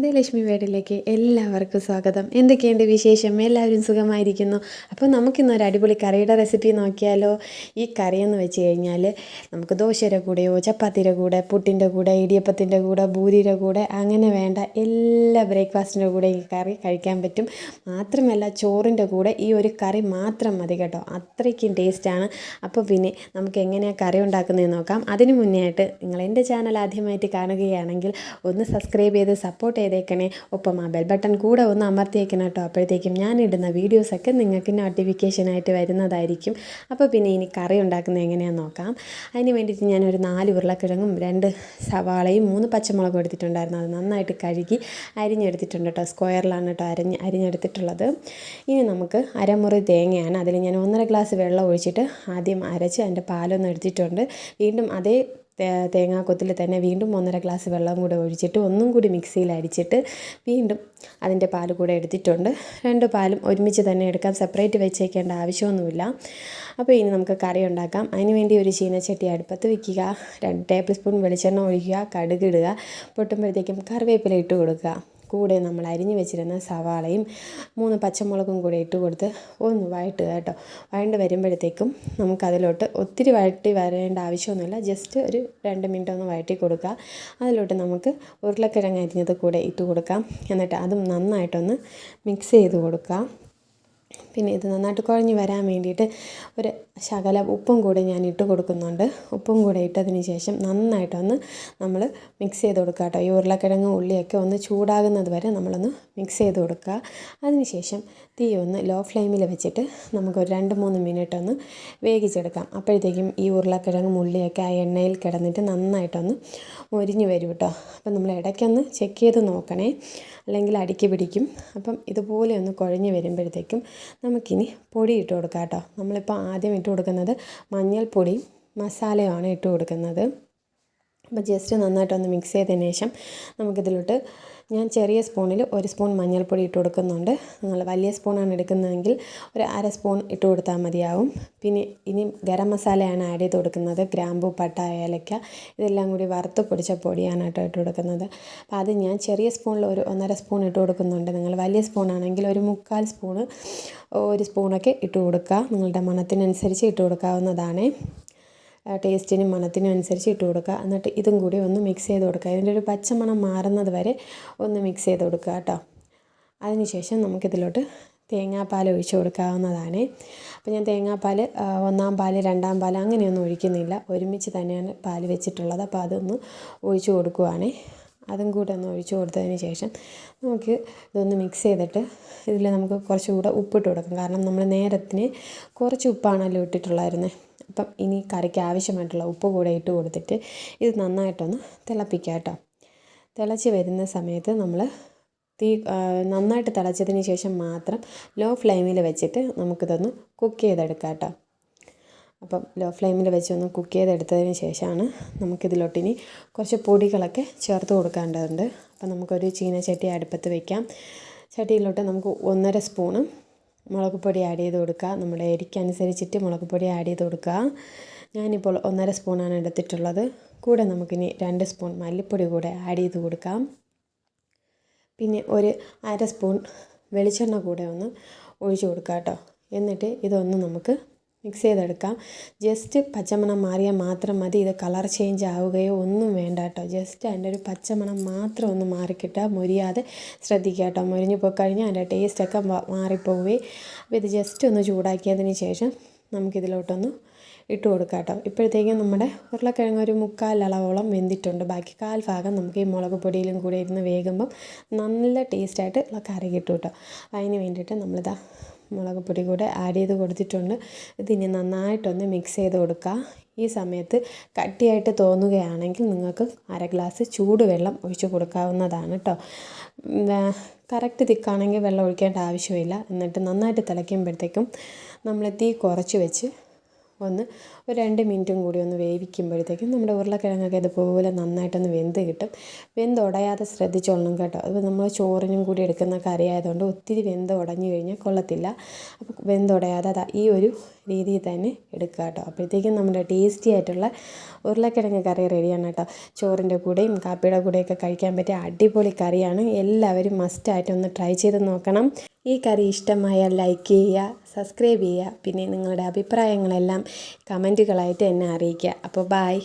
എൻ്റെ ലക്ഷ്മി വീട്ടിലേക്ക് എല്ലാവർക്കും സ്വാഗതം. എന്തൊക്കെയുണ്ട് വിശേഷം? എല്ലാവരും സുഖമായിരിക്കുന്നു. അപ്പോൾ നമുക്കിന്നൊരു അടിപൊളി കറിയുടെ റെസിപ്പി നോക്കിയാലോ? ഈ കറിയെന്ന് വെച്ച് കഴിഞ്ഞാൽ നമുക്ക് ദോശയുടെ കൂടെയോ ചപ്പാത്തിയുടെ കൂടെ പുട്ടിൻ്റെ കൂടെ ഇടിയപ്പത്തിൻ്റെ കൂടെ പൂരിയുടെ കൂടെ അങ്ങനെ വേണ്ട എല്ലാ ബ്രേക്ക്ഫാസ്റ്റിൻ്റെ കൂടെ ഈ കറി കഴിക്കാൻ പറ്റും. മാത്രമല്ല ചോറിൻ്റെ കൂടെ ഈ ഒരു കറി മാത്രം മതി കേട്ടോ, അത്രയ്ക്കും ടേസ്റ്റാണ്. അപ്പോൾ പിന്നെ നമുക്ക് എങ്ങനെയാണ് കറി ഉണ്ടാക്കുന്നതെന്ന് നോക്കാം. അതിന് മുന്നേ ആയിട്ട് നിങ്ങൾ എൻ്റെ ചാനൽ ആദ്യമായിട്ട് കാണുകയാണെങ്കിൽ ഒന്ന് സബ്സ്ക്രൈബ് ചെയ്ത് സപ്പോർട്ട് ചെയ്തേക്കണേ. ഒപ്പം ആ ബെൽ ബട്ടൺ കൂടെ ഒന്ന് അമർത്തിയേക്കണം കേട്ടോ. അപ്പോഴത്തേക്കും ഞാനിടുന്ന വീഡിയോസൊക്കെ നിങ്ങൾക്ക് നോട്ടിഫിക്കേഷനായിട്ട് വരുന്നതായിരിക്കും. അപ്പോൾ പിന്നെ ഇനി കറി ഉണ്ടാക്കുന്നത് എങ്ങനെയാണെന്ന് നോക്കാം. അതിന് വേണ്ടിയിട്ട് ഞാനൊരു 4 ഉരുളക്കിഴങ്ങും 2 സവാളയും 3 പച്ചമുളകും എടുത്തിട്ടുണ്ടായിരുന്നു. അത് നന്നായിട്ട് കഴുകി അരിഞ്ഞെടുത്തിട്ടുണ്ട് കേട്ടോ. സ്ക്വയറിലാണ് കേട്ടോ അരിഞ്ഞെടുത്തിട്ടുള്ളത്. ഇനി നമുക്ക് അരമുറി തേങ്ങയാണ്. അതിൽ ഞാൻ 1.5 ഗ്ലാസ് വെള്ളം ഒഴിച്ചിട്ട് ആദ്യം അരച്ച് അതിൻ്റെ പാലൊന്നും എടുത്തിട്ടുണ്ട്. വീണ്ടും അതേ തേങ്ങാക്കൊത്തിൽ തന്നെ വീണ്ടും 1.5 ഗ്ലാസ് വെള്ളം കൂടെ ഒഴിച്ചിട്ട് ഒന്നും കൂടി മിക്സിയിൽ അടിച്ചിട്ട് വീണ്ടും അതിൻ്റെ പാൽ കൂടെ എടുത്തിട്ടുണ്ട്. 2 പാലും ഒരുമിച്ച് തന്നെ എടുക്കാം, സെപ്പറേറ്റ് വെച്ചേക്കേണ്ട ആവശ്യമൊന്നുമില്ല. അപ്പോൾ ഇനി നമുക്ക് കറി ഉണ്ടാക്കാം. അതിന് വേണ്ടി ഒരു ചീനച്ചട്ടി അടുപ്പത്ത് വയ്ക്കുക. 2 ടേബിൾ സ്പൂൺ വെളിച്ചെണ്ണ ഒഴിക്കുക. കടുക് ഇടുക. പൊട്ടുമ്പോഴത്തേക്കും കറിവേപ്പില ഇട്ട് കൊടുക്കുക. കൂടെ നമ്മൾ അരിഞ്ഞു വെച്ചിരുന്ന സവാളയും 3 പച്ചമുളകും കൂടെ ഇട്ട് കൊടുത്ത് ഒന്ന് വഴറ്റുക കേട്ടോ. വഴണ്ട് വരുമ്പോഴത്തേക്കും നമുക്കതിലോട്ട് ഒത്തിരി വഴറ്റി വരേണ്ട ആവശ്യമൊന്നുമില്ല, ജസ്റ്റ് ഒരു 2 മിനിറ്റ് ഒന്ന് വഴറ്റി കൊടുക്കുക. അതിലോട്ട് നമുക്ക് ഉരുളക്കിഴങ്ങ് അരിഞ്ഞത് കൂടെ ഇട്ട് കൊടുക്കാം. എന്നിട്ട് അതും നന്നായിട്ടൊന്ന് മിക്സ് ചെയ്ത് കൊടുക്കുക. പിന്നെ ഇത് നന്നായിട്ട് കുഴഞ്ഞ് വരാൻ വേണ്ടിയിട്ട് ഒരു ശകലം ഉപ്പും കൂടെ ഞാൻ ഇട്ട് കൊടുക്കുന്നുണ്ട്. ഉപ്പും കൂടെ ഇട്ടതിന് ശേഷം നന്നായിട്ടൊന്ന് നമ്മൾ മിക്സ് ചെയ്ത് കൊടുക്കുക കേട്ടോ. ഈ ഉരുളക്കിഴങ്ങ് ഉള്ളിയൊക്കെ ഒന്ന് ചൂടാകുന്നത് വരെ നമ്മളൊന്ന് മിക്സ് ചെയ്ത് കൊടുക്കുക. അതിനുശേഷം തീ ഒന്ന് ലോ ഫ്ലെയിമിൽ വെച്ചിട്ട് നമുക്കൊരു 2-3 മിനിറ്റ് ഒന്ന് വേവിച്ചെടുക്കാം. അപ്പോഴത്തേക്കും ഈ ഉരുളക്കിഴങ്ങും ഉള്ളിയൊക്കെ ആ എണ്ണയിൽ കിടന്നിട്ട് നന്നായിട്ടൊന്ന് മൊരിഞ്ഞ് വരും കേട്ടോ. അപ്പം നമ്മൾ ഇടയ്ക്കൊന്ന് ചെക്ക് ചെയ്ത് നോക്കണേ, അല്ലെങ്കിൽ അടിക്ക് പിടിക്കും. അപ്പം ഇതുപോലെ ഒന്ന് കുഴഞ്ഞ് വരുമ്പോഴത്തേക്കും നമുക്കിനി പൊടി ഇട്ട് കൊടുക്കാം കേട്ടോ. നമ്മളിപ്പോൾ ആദ്യം ഇട്ട് കൊടുക്കുന്നത് മഞ്ഞൾപ്പൊടിയും മസാലയുമാണ് ഇട്ട് കൊടുക്കുന്നത്. അപ്പോൾ ജസ്റ്റ് നന്നായിട്ടൊന്ന് മിക്സ് ചെയ്തതിന് ശേഷം നമുക്കിതിലോട്ട് ഞാൻ ചെറിയ സ്പൂണിൽ 1 സ്പൂൺ മഞ്ഞൾപ്പൊടി ഇട്ട് കൊടുക്കുന്നുണ്ട്. നിങ്ങൾ വലിയ സ്പൂണാണ് എടുക്കുന്നതെങ്കിൽ ഒരു 1/2 സ്പൂൺ ഇട്ട് കൊടുത്താൽ മതിയാവും. പിന്നെ ഇനി ഗരം മസാലയാണ് ആഡ് ചെയ്ത് കൊടുക്കുന്നത്. ഗ്രാമ്പൂ, പട്ട, ഏലക്ക ഇതെല്ലാം കൂടി വറുത്ത് പൊടിച്ച പൊടിയാണ് കേട്ടോ ഇട്ട് കൊടുക്കുന്നത്. അപ്പോൾ അത് ഞാൻ ചെറിയ സ്പൂണിൽ ഒരു 1.5 സ്പൂൺ ഇട്ട് കൊടുക്കുന്നുണ്ട്. നിങ്ങൾ വലിയ സ്പൂണാണെങ്കിൽ ഒരു 3/4 സ്പൂണ് 1 സ്പൂണൊക്കെ ഇട്ട് കൊടുക്കുക. നിങ്ങളുടെ മണത്തിനനുസരിച്ച് ഇട്ട് കൊടുക്കാവുന്നതാണ്. ടേസ്റ്റിനും മണത്തിനും അനുസരിച്ച് ഇട്ട് കൊടുക്കുക. എന്നിട്ട് ഇതും കൂടി ഒന്ന് മിക്സ് ചെയ്ത് കൊടുക്കുക. ഇതിൻ്റെ ഒരു പച്ചമണം മാറുന്നത് വരെ ഒന്ന് മിക്സ് ചെയ്ത് കൊടുക്കുക കേട്ടോ. അതിനുശേഷം നമുക്കിതിലോട്ട് തേങ്ങാപ്പാൽ ഒഴിച്ച് കൊടുക്കാവുന്നതാണ്. അപ്പോൾ ഞാൻ തേങ്ങാപ്പാൽ 1-ാം പാൽ 2-ാം പാൽ അങ്ങനെയൊന്നും ഒഴിക്കുന്നില്ല, ഒരുമിച്ച് തന്നെയാണ് പാൽ വെച്ചിട്ടുള്ളത്. അപ്പോൾ അതൊന്ന് ഒഴിച്ച് കൊടുക്കുവാണ്. അതും കൂടെ ഒന്ന് ഒഴിച്ച് കൊടുത്തതിന് ശേഷം നമുക്ക് ഇതൊന്ന് മിക്സ് ചെയ്തിട്ട് ഇതിൽ നമുക്ക് കുറച്ചുകൂടെ ഉപ്പിട്ട് കൊടുക്കാം. കാരണം നമ്മൾ നേരത്തിന് കുറച്ച് ഉപ്പാണല്ലോ ഇട്ടിട്ടുള്ളായിരുന്നത്. അപ്പം ഇനി കറിക്ക് ആവശ്യമായിട്ടുള്ള ഉപ്പ് കൂടെ ഇട്ട് കൊടുത്തിട്ട് ഇത് നന്നായിട്ടൊന്ന് തിളപ്പിക്കുക കേട്ടോ. തിളച്ച് വരുന്ന സമയത്ത് നമ്മൾ തീ നന്നായിട്ട് തിളച്ചതിന് ശേഷം മാത്രം ലോ ഫ്ലെയിമിൽ വെച്ചിട്ട് നമുക്കിതൊന്ന് കുക്ക് ചെയ്തെടുക്കാം കേട്ടോ. അപ്പം ലോ ഫ്ലെയിമിൽ വെച്ചൊന്ന് കുക്ക് ചെയ്തെടുത്തതിന് ശേഷമാണ് നമുക്കിതിലോട്ടിനി കുറച്ച് പൊടികളൊക്കെ ചേർത്ത് കൊടുക്കേണ്ടതുണ്ട്. അപ്പം നമുക്കൊരു ചീനച്ചട്ടി അടുപ്പത്ത് വയ്ക്കാം. ചട്ടിയിലോട്ട് നമുക്ക് 1.5 സ്പൂണ് മുളക് പൊടി ആഡ് ചെയ്ത് കൊടുക്കുക. നമ്മുടെ എരിക്കനുസരിച്ചിട്ട് മുളക് പൊടി ആഡ് ചെയ്ത് കൊടുക്കുക. ഞാനിപ്പോൾ 1.5 സ്പൂണാണ് എടുത്തിട്ടുള്ളത്. കൂടെ നമുക്കിനി 2 സ്പൂൺ മല്ലിപ്പൊടി കൂടെ ആഡ് ചെയ്ത് കൊടുക്കാം. പിന്നെ ഒരു 1/2 സ്പൂൺ വെളിച്ചെണ്ണ കൂടെ ഒന്ന് ഒഴിച്ച് കൊടുക്കുക കേട്ടോ. എന്നിട്ട് ഇതൊന്ന് നമുക്ക് മിക്സ് ചെയ്തെടുക്കാം. ജസ്റ്റ് പച്ചമണം മാറിയാൽ മാത്രം മതി. ഇത് കളർ ചേഞ്ച് ആവുകയോ ഒന്നും വേണ്ട കേട്ടോ. ജസ്റ്റ് അതിൻ്റെ ഒരു പച്ചമണം മാത്രം ഒന്ന് മാറിക്കിട്ടാൽ മൊരിയാതെ ശ്രദ്ധിക്കുക കേട്ടോ. മൊരിഞ്ഞ് പോയി കഴിഞ്ഞാൽ അതിൻ്റെ ടേസ്റ്റൊക്കെ മാറിപ്പോവുകയെ. അപ്പോൾ ഇത് ജസ്റ്റ് ഒന്ന് ചൂടാക്കിയതിന് ശേഷം നമുക്കിതിലോട്ടൊന്ന് ഇട്ട് കൊടുക്കാം കേട്ടോ. ഇപ്പോഴത്തേക്കും നമ്മുടെ ഉരുളക്കിഴങ്ങ് ഒരു 3/4 അളവോളം വെന്തിട്ടുണ്ട്. ബാക്കി 1/4 ഭാഗം നമുക്ക് ഈ മുളക് പൊടിയിലും കൂടെ ഇരുന്ന് വേകുമ്പം നല്ല ടേസ്റ്റായിട്ട് ഉള്ള കറി കിട്ടും കേട്ടോ. അതിന് വേണ്ടിയിട്ട് നമ്മളിതാ മുളക് പൊടി കൂടെ ആഡ് ചെയ്ത് കൊടുത്തിട്ടുണ്ട്. ഇതിനി നന്നായിട്ടൊന്ന് മിക്സ് ചെയ്ത് കൊടുക്കുക. ഈ സമയത്ത് കട്ടിയായിട്ട് തോന്നുകയാണെങ്കിൽ നിങ്ങൾക്ക് 1/2 ഗ്ലാസ് ചൂടുവെള്ളം ഒഴിച്ച് കൊടുക്കാവുന്നതാണ് കേട്ടോ. കറക്റ്റ് തിക്കാണെങ്കിൽ വെള്ളം ഒഴിക്കേണ്ട ആവശ്യമില്ല. എന്നിട്ട് നന്നായിട്ട് തിളയ്ക്കുമ്പോഴത്തേക്കും നമ്മൾ തീ കുറച്ച് വെച്ച് ഒന്ന് ഒരു 2 മിനിറ്റും കൂടി ഒന്ന് വേവിക്കുമ്പോഴത്തേക്കും നമ്മുടെ ഉരുളക്കിഴങ്ങൊക്കെ ഇതുപോലെ നന്നായിട്ടൊന്ന് വെന്ത് കിട്ടും. വെന്തുടയാതെ ശ്രദ്ധിച്ചോളണം കേട്ടോ. അത് നമ്മൾ ചോറിനും കൂടി എടുക്കുന്ന കറി ആയതുകൊണ്ട് ഒത്തിരി ഉടഞ്ഞു കഴിഞ്ഞാൽ കൊള്ളത്തില്ല. അപ്പോൾ വെന്തുടയാതെ ഈ ഒരു രീതിയിൽ തന്നെ എടുക്കുക കേട്ടോ. അപ്പോഴത്തേക്കും നമ്മുടെ ടേസ്റ്റി ആയിട്ടുള്ള ഉരുളക്കിഴങ്ങ് കറി റെഡിയാണ് കേട്ടോ. ചോറിൻ്റെ കൂടെയും കാപ്പിയുടെ കൂടെയൊക്കെ കഴിക്കാൻ പറ്റിയ അടിപൊളി കറിയാണ്. എല്ലാവരും മസ്റ്റായിട്ടൊന്ന് ട്രൈ ചെയ്ത് നോക്കണം. ഈ കറി ഇഷ്ടമായാൽ ലൈക്ക് ചെയ്യുക, സബ്സ്ക്രൈബ് ചെയ്യുക, പിന്നെ നിങ്ങളുടെ അഭിപ്രായങ്ങളെല്ലാം കമൻറ്റുകളായിട്ട് എന്നെ അറിയിക്കുക. അപ്പോൾ ബായ്.